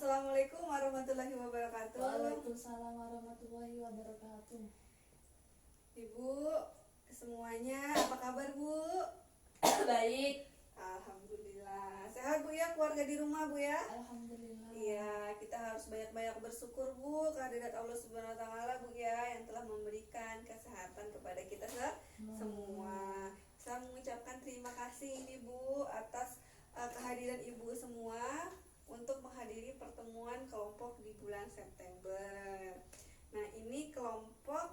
Assalamualaikum warahmatullahi wabarakatuh. Waalaikumsalam warahmatullahi wabarakatuh. Ibu semuanya, apa kabar Bu? Baik. Alhamdulillah. Sehat Bu ya, keluarga di rumah Bu ya? Alhamdulillah. Iya, kita harus banyak-banyak bersyukur Bu kehadirat Allah Subhanahu wa taala Bu ya, yang telah memberikan kesehatan kepada kita semua. Saya mengucapkan terima kasih ini Bu atas kehadiran Ibu semua untuk menghadiri pertemuan kelompok di bulan September. Nah, ini kelompok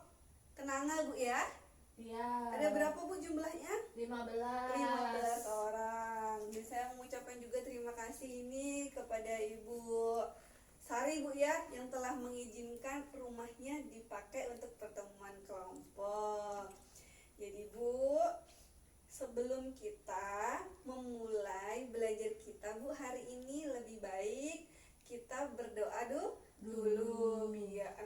kenanga Bu ya? Iya. Ada berapa Bu jumlahnya? 15 15 orang. Dan saya mengucapkan juga terima kasih ini kepada Ibu Sari Bu ya, yang telah mengizinkan rumahnya dipakai untuk pertemuan kelompok. Jadi Bu, sebelum kita memulai belajar kita Bu hari ini, lebih baik kita berdoa dulu biar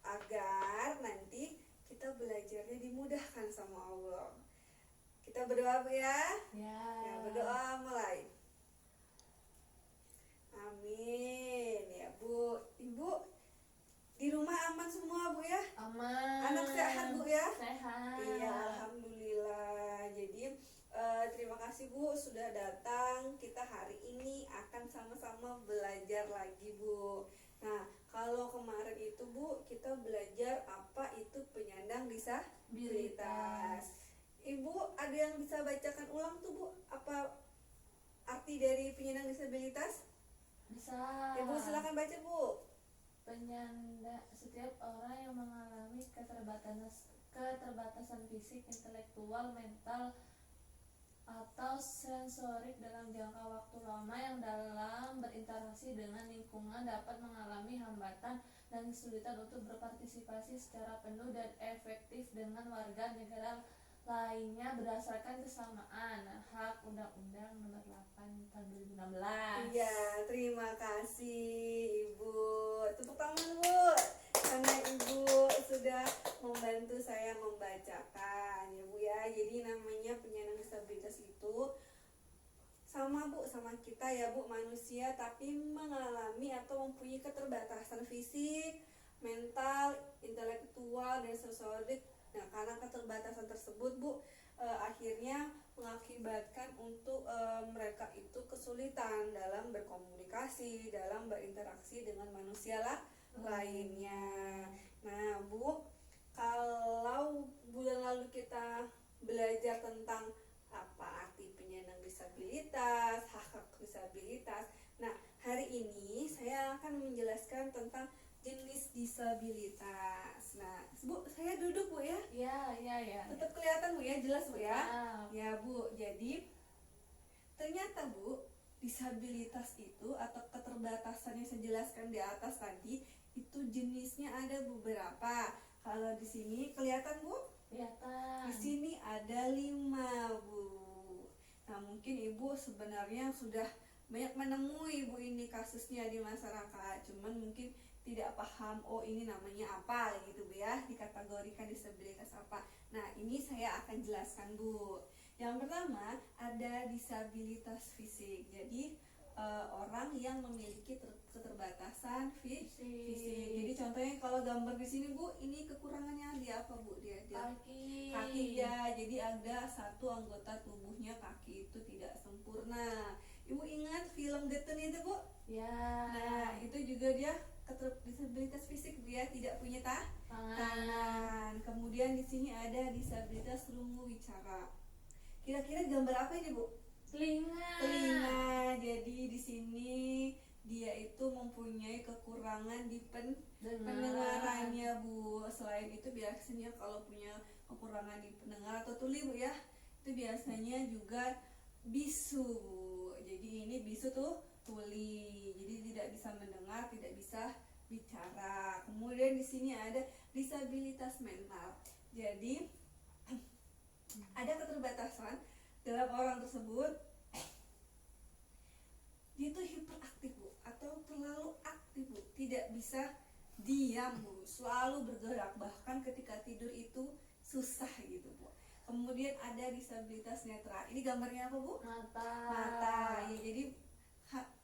agar nanti kita belajarnya dimudahkan sama Allah. Kita berdoa Bu ya. Ya, berdoa mulai. Amin ya Bu. Ibu di rumah aman semua Bu ya? Aman. Anak sehat Bu ya? Sehat. Iya, alhamdulillah. Jadi terima kasih Bu sudah datang. Kita hari ini akan sama-sama belajar lagi Bu. Nah, kalau kemarin itu Bu kita belajar apa itu penyandang disabilitas. Ibu ada yang bisa bacakan ulang tuh Bu, apa arti dari penyandang disabilitas? Bisa. Ibu silakan baca Bu. Setiap orang yang mengalami keterbatasan fisik, intelektual, mental, atau sensorik dalam jangka waktu lama yang dalam berinteraksi dengan lingkungan dapat mengalami hambatan dan kesulitan untuk berpartisipasi secara penuh dan efektif dengan warga negara lainnya berdasarkan kesamaan hak Undang-Undang Nomor 8 Tahun 2016. Iya, terima kasih Ibu. Tepuk tangan Bu, karena Ibu sudah membantu saya membacakan ya Bu ya. Jadi namanya penyandang disabilitas itu sama Bu, sama kita ya Bu, manusia tapi mengalami atau mempunyai keterbatasan fisik, mental, intelektual, dan sensorik. Nah, karena keterbatasan tersebut Bu, akhirnya mengakibatkan untuk mereka itu kesulitan dalam berkomunikasi, dalam berinteraksi dengan manusia lainnya. Nah Bu, kalau bulan lalu kita belajar tentang apa arti penyandang disabilitas, hak-hak disabilitas. Nah, hari ini saya akan menjelaskan tentang jenis disabilitas. Nah, Bu, saya duduk Bu ya. Iya. Tetap kelihatan Bu ya, jelas Bu ya. Wow. Ya Bu, jadi ternyata Bu, disabilitas itu atau keterbatasan yang saya jelaskan di atas tadi itu jenisnya ada beberapa. Kalau di sini kelihatan Bu? Kelihatan. Di sini ada 5 Bu. Nah, mungkin Ibu sebenarnya sudah banyak menemui Bu ini kasusnya di masyarakat. Cuman mungkin tidak paham, oh ini namanya apa gitu Bu ya, dikategorikan disabilitas apa. Nah, ini saya akan jelaskan Bu. Yang pertama ada disabilitas fisik. Jadi orang yang memiliki keterbatasan fisik. Jadi contohnya kalau gambar di sini Bu, ini kekurangannya dia apa Bu? Dia kaki ya. Jadi ada satu anggota tubuhnya kaki itu tidak sempurna. Ibu ingat film Geten itu Bu? Ya. Nah, itu juga dia disabilitas fisik Bu ya, tidak punya tangan. Kemudian di sini ada disabilitas lungu wicara. Kira-kira gambar apa ini Bu? Telinga. Jadi di sini dia itu mempunyai kekurangan di pendengarannya Bu. Selain itu biasanya kalau punya kekurangan di pendengar atau tuli Bu ya, itu biasanya juga bisu Bu. Jadi ini bisu tuh tuli. Jadi tidak bisa mendengar, tidak bisa bicara. Kemudian di sini ada disabilitas mental. Jadi ada keterbatasan dalam orang tersebut, dia itu hiperaktif Bu, atau terlalu aktif Bu, tidak bisa diam Bu, selalu bergerak, bahkan ketika tidur itu susah gitu Bu. Kemudian ada disabilitas netra. Ini gambarnya apa Bu? Mata. Mata. Ya, jadi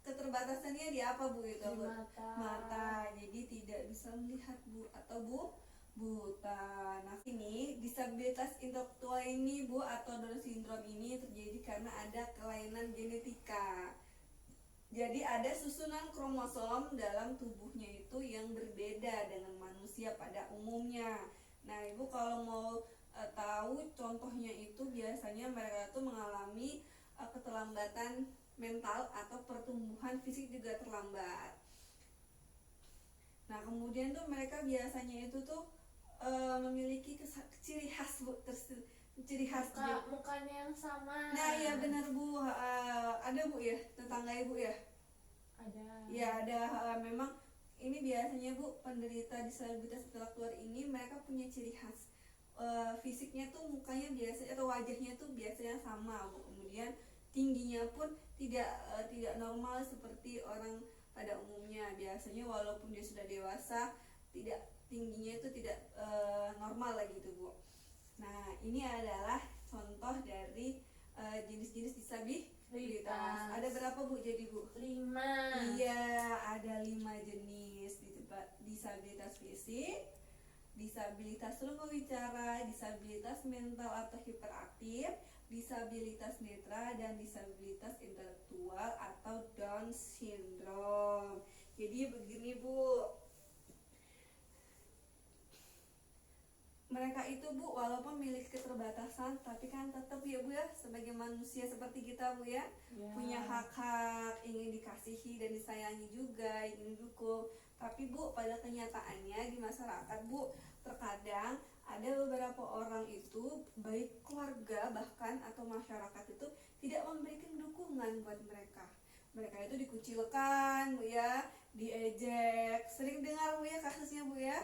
keterbatasan kesulitannya di apa Bu itu Di Bu? mata. Mata, jadi tidak bisa melihat Bu atau buta. Nah, ini disabilitas intelektual ini Bu atau Down syndrome ini terjadi karena ada kelainan genetika. Jadi ada susunan kromosom dalam tubuhnya itu yang berbeda dengan manusia pada umumnya. Nah, Ibu kalau mau tahu contohnya itu biasanya mereka tuh mengalami keterlambatan mental atau pertumbuhan fisik juga terlambat. Nah, kemudian tuh mereka biasanya itu tuh memiliki ciri khas Bu, ciri khas. Mukanya yang sama. Nah, iya benar Bu. Ada Bu ya, tetangga Ibu ya? Ada. Ya ada. Memang ini biasanya Bu, penderita disabilitas intelektual ini mereka punya ciri khas. Fisiknya tuh mukanya biasa atau wajahnya tuh biasanya sama Bu. Kemudian tingginya pun tidak normal seperti orang pada umumnya. Biasanya walaupun dia sudah dewasa, tingginya itu tidak normal lagi tuh Bu. Nah, ini adalah contoh dari jenis-jenis disabilitas. Ada berapa Bu jadi Bu? 5. Iya, ada 5 jenis disabilitas fisik, disabilitas lumpuh bicara, disabilitas mental atau hiperaktif, disabilitas netra, dan disabilitas intelektual atau Down syndrome. Jadi begini Bu, mereka itu Bu walaupun memiliki keterbatasan tapi kan tetap ya Bu ya sebagai manusia seperti kita Bu ya, punya hak-hak, ingin dikasihi dan disayangi juga, ingin didukung. Tapi Bu pada kenyataannya di masyarakat Bu terkadang ada beberapa orang itu baik keluarga bahkan atau masyarakat itu tidak memberikan dukungan buat mereka. Mereka itu dikucilkan Bu ya, diejek. Sering dengar Bu ya kasusnya Bu ya?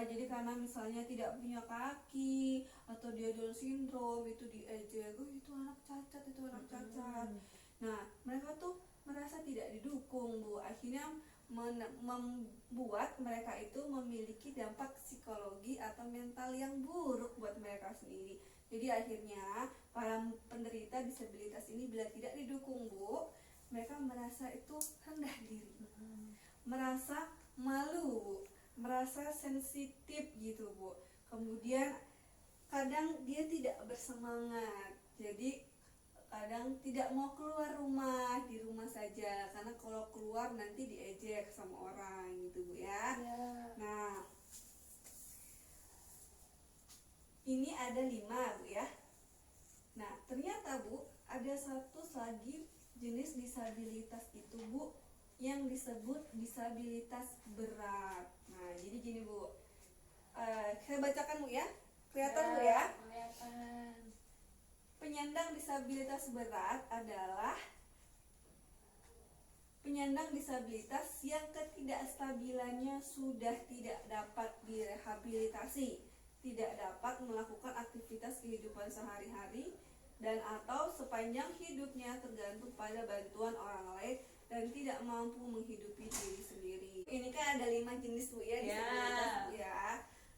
Jadi karena misalnya tidak punya kaki atau dia Down syndrome itu diejek, oh itu anak cacat, itu anak cacat. Nah, mereka tuh merasa tidak didukung Bu. Akhirnya membuat mereka itu memiliki dampak psikologi atau mental yang buruk buat mereka sendiri. Jadi akhirnya para penderita disabilitas ini bila tidak didukung Bu, mereka merasa itu rendah diri, merasa malu, merasa sensitif gitu Bu. Kemudian kadang dia tidak bersemangat, jadi kadang tidak mau keluar rumah, di rumah saja karena kalau keluar nanti diejek sama orang gitu Bu ya. Nah, ini ada 5 Bu ya. Nah, ternyata Bu ada satu lagi jenis disabilitas itu Bu yang disebut disabilitas berat. Nah, jadi gini Bu, saya bacakan Bu ya, kelihatan Bu ya. Kelihatan. Penyandang disabilitas berat adalah penyandang disabilitas yang ketidakstabilannya sudah tidak dapat direhabilitasi, tidak dapat melakukan aktivitas kehidupan sehari-hari, dan atau sepanjang hidupnya tergantung pada bantuan orang lain dan tidak mampu menghidupi diri sendiri. Ini kan ada 5 jenis Bu ya disabilitas Bu ya.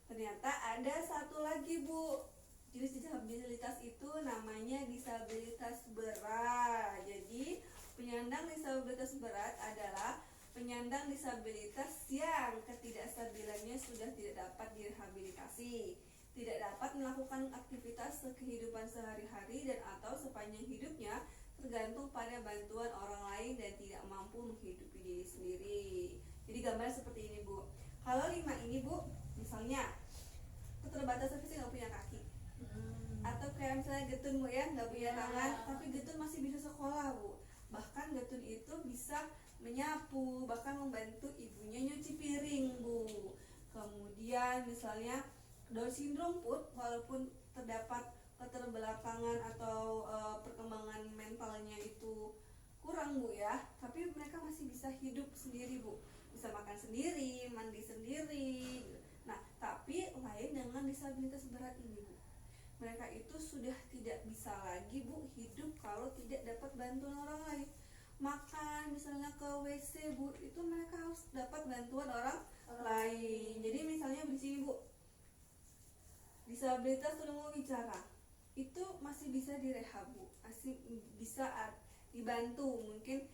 Ternyata ada satu lagi Bu, jenis disabilitas itu namanya disabilitas berat. Jadi penyandang disabilitas berat adalah penyandang disabilitas yang ketidakstabilannya sudah tidak dapat direhabilitasi, tidak dapat melakukan aktivitas kehidupan sehari-hari dan atau sepanjang hidupnya tergantung pada bantuan orang lain dan tidak mampu menghidupi diri sendiri. Jadi gambar seperti ini Bu. Kalau 5 ini Bu, misalnya keterbatasan fisik nggak punya kaki, atau kayak misalnya Getun Bu ya, nggak punya tangan tapi Getun masih bisa sekolah Bu. Bahkan Getun itu bisa menyapu, bahkan membantu ibunya nyuci piring Bu. Kemudian misalnya Down syndrome pun walaupun terdapat keterbelakangan atau perkembangan mentalnya itu kurang Bu ya, tapi mereka masih bisa hidup sendiri Bu, bisa makan sendiri, mandi sendiri. Nah, tapi lain dengan disabilitas berat ini Bu, mereka itu sudah tidak bisa lagi Bu hidup kalau tidak dapat bantuan orang lain. Makan misalnya ke WC Bu, itu mereka harus dapat bantuan orang lain. Jadi misalnya di sini Bu, disabilitas lumpuh bicara itu masih bisa direhab Bu, masih bisa dibantu. Mungkin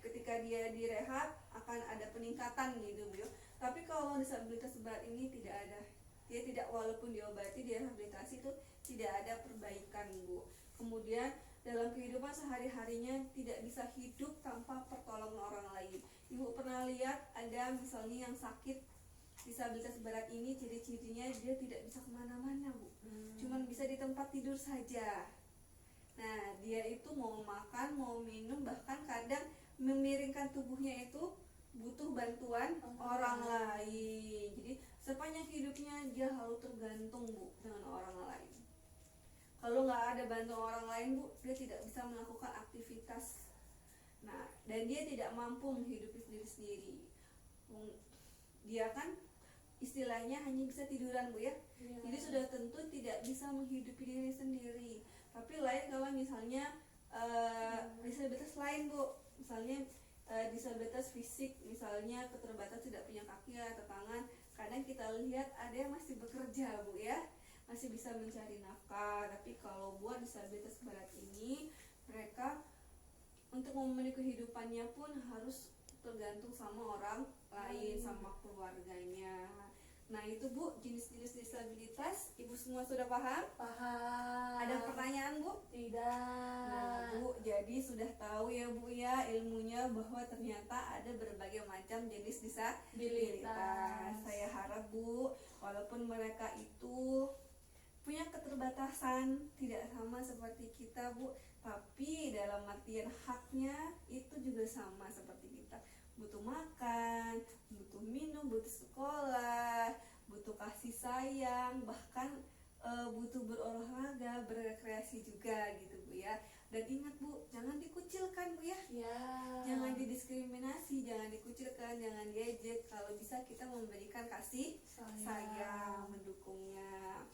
ketika ketika dia direhab akan ada peningkatan gitu Bu. Tapi kalau disabilitas berat ini tidak ada. Dia tidak, walaupun diobati, direhabilitasi itu tidak ada perbaikan Bu. Kemudian dalam kehidupan sehari-harinya tidak bisa hidup tanpa pertolongan orang lain. Ibu pernah lihat ada misalnya yang sakit disabilitas berat ini, ciri-cirinya dia tidak bisa kemana-mana Bu, cuman bisa di tempat tidur saja. Nah dia itu mau makan, mau minum, bahkan kadang memiringkan tubuhnya itu butuh bantuan orang lain. Jadi sepanjang hidupnya dia harus tergantung Bu dengan orang lain. Kalau nggak ada bantuan orang lain Bu, dia tidak bisa melakukan aktivitas. Nah, dan dia tidak mampu menghidupi diri sendiri. Dia kan istilahnya hanya bisa tiduran Bu ya. Jadi sudah tentu tidak bisa menghidupi diri sendiri. Tapi lain kalau misalnya disabilitas lain Bu, misalnya disabilitas fisik, misalnya keterbatasan tidak punya kaki atau tangan. Kadang kita lihat ada yang masih bekerja Bu ya, masih bisa mencari nafkah. Tapi kalau buat disabilitas berat ini, mereka untuk memenuhi kehidupannya pun harus tergantung sama orang lain, sama keluarganya. Nah itu Bu, jenis-jenis disabilitas Ibu semua sudah paham? Paham. Ada pertanyaan Bu? Tidak. Nah Bu, jadi sudah tahu ya Bu ya ilmunya bahwa ternyata ada berbagai macam jenis disabilitas. Saya harap Bu, walaupun mereka itu punya keterbatasan tidak sama seperti kita Bu, tapi dalam artian haknya itu juga sama seperti kita. Butuh makan, butuh minum, butuh sekolah, butuh kasih sayang, bahkan butuh berolahraga, berrekreasi juga gitu Bu ya. Dan ingat Bu, jangan dikucilkan Bu ya. Jangan didiskriminasi, jangan dikucilkan, jangan diejek. Kalau bisa kita memberikan kasih sayang, mendukungnya.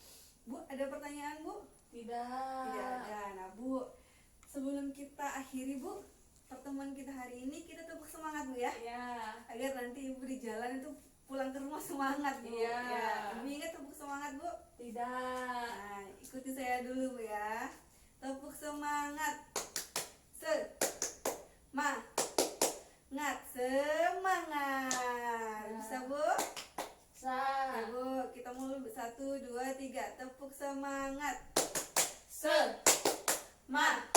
Bu, ada pertanyaan Bu? Tidak. Tidak ada. Nah Bu, sebelum kita akhiri Bu pertemuan kita hari ini, kita tepuk semangat Bu ya. Agar nanti Ibu di jalan itu pulang ke rumah semangat Bu. Ibu ingat tepuk semangat Bu? Tidak. Nah, ikuti saya dulu Bu ya. Tepuk semangat. Semangat. Bisa Bu? Ya Bu, kita mulai 1, 2, 3. Tepuk semangat. Semangat.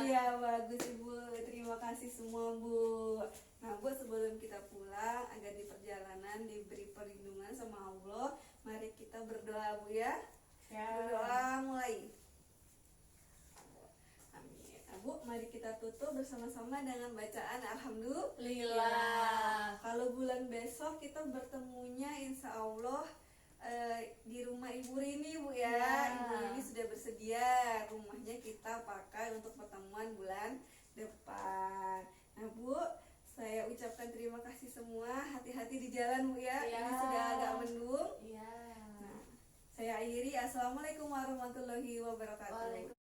Ya bagus Ibu, terima kasih semua Bu. Nah Bu, sebelum kita pulang agar di perjalanan diberi perlindungan sama Allah, mari kita berdoa Bu ya. Berdoa mulai. Amin. Nah Bu, mari kita tutup bersama-sama dengan bacaan Alhamdulillah. Kalau bulan besok kita bertemunya insya Allah di rumah Ibu Rini Bu ya. Ibu Rini sudah bersedia, rumahnya kita pakai untuk pertemuan bulan depan. Nah Bu, saya ucapkan terima kasih semua. Hati-hati di jalan Bu ya. Ini sudah agak mendung. Nah, saya akhiri. Assalamualaikum warahmatullahi wabarakatuh.